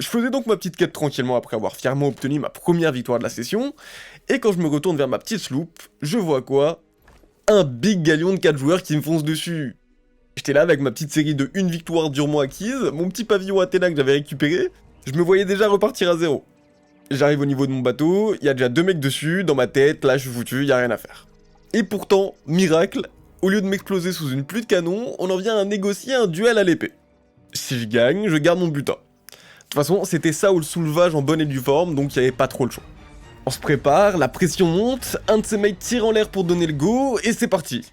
Je faisais donc ma petite quête tranquillement après avoir fièrement obtenu ma première victoire de la session, et quand je me retourne vers ma petite sloop, je vois quoi? Un big galion de 4 joueurs qui me fonce dessus. J'étais là avec ma petite série de 1 victoire durement acquise, mon petit pavillon Athéna que j'avais récupéré, je me voyais déjà repartir à zéro. J'arrive au niveau de mon bateau, il y a déjà 2 mecs dessus, dans ma tête, là je suis foutu, y a rien à faire. Et pourtant, miracle, au lieu de m'exploser sous une pluie de canons, on en vient à négocier un duel à l'épée. Si je gagne, je garde mon butin. De toute façon, c'était ça ou le soulevage en bonne et due forme, donc il n'y avait pas trop le choix. On se prépare, la pression monte, un de ces mecs tire en l'air pour donner le go, et c'est parti.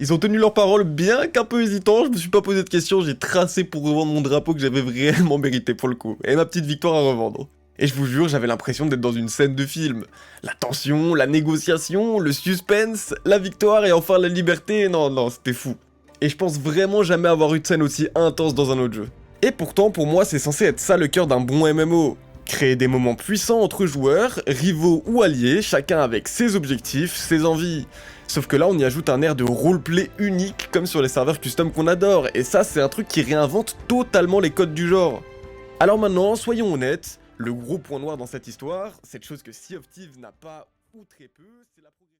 Ils ont tenu leur parole, bien qu'un peu hésitant, je me suis pas posé de questions, j'ai tracé pour revendre mon drapeau que j'avais réellement mérité pour le coup, et ma petite victoire à revendre. Et je vous jure, j'avais l'impression d'être dans une scène de film. La tension, la négociation, le suspense, la victoire et enfin la liberté, non, c'était fou. Et je pense vraiment jamais avoir eu de scène aussi intense dans un autre jeu. Et pourtant, pour moi, c'est censé être ça le cœur d'un bon MMO. Créer des moments puissants entre joueurs, rivaux ou alliés, chacun avec ses objectifs, ses envies. Sauf que là, on y ajoute un air de roleplay unique, comme sur les serveurs custom qu'on adore, et ça, c'est un truc qui réinvente totalement les codes du genre. Alors maintenant, soyons honnêtes, le gros point noir dans cette histoire, cette chose que Sea of Thieves n'a pas ou très peu, c'est la progression.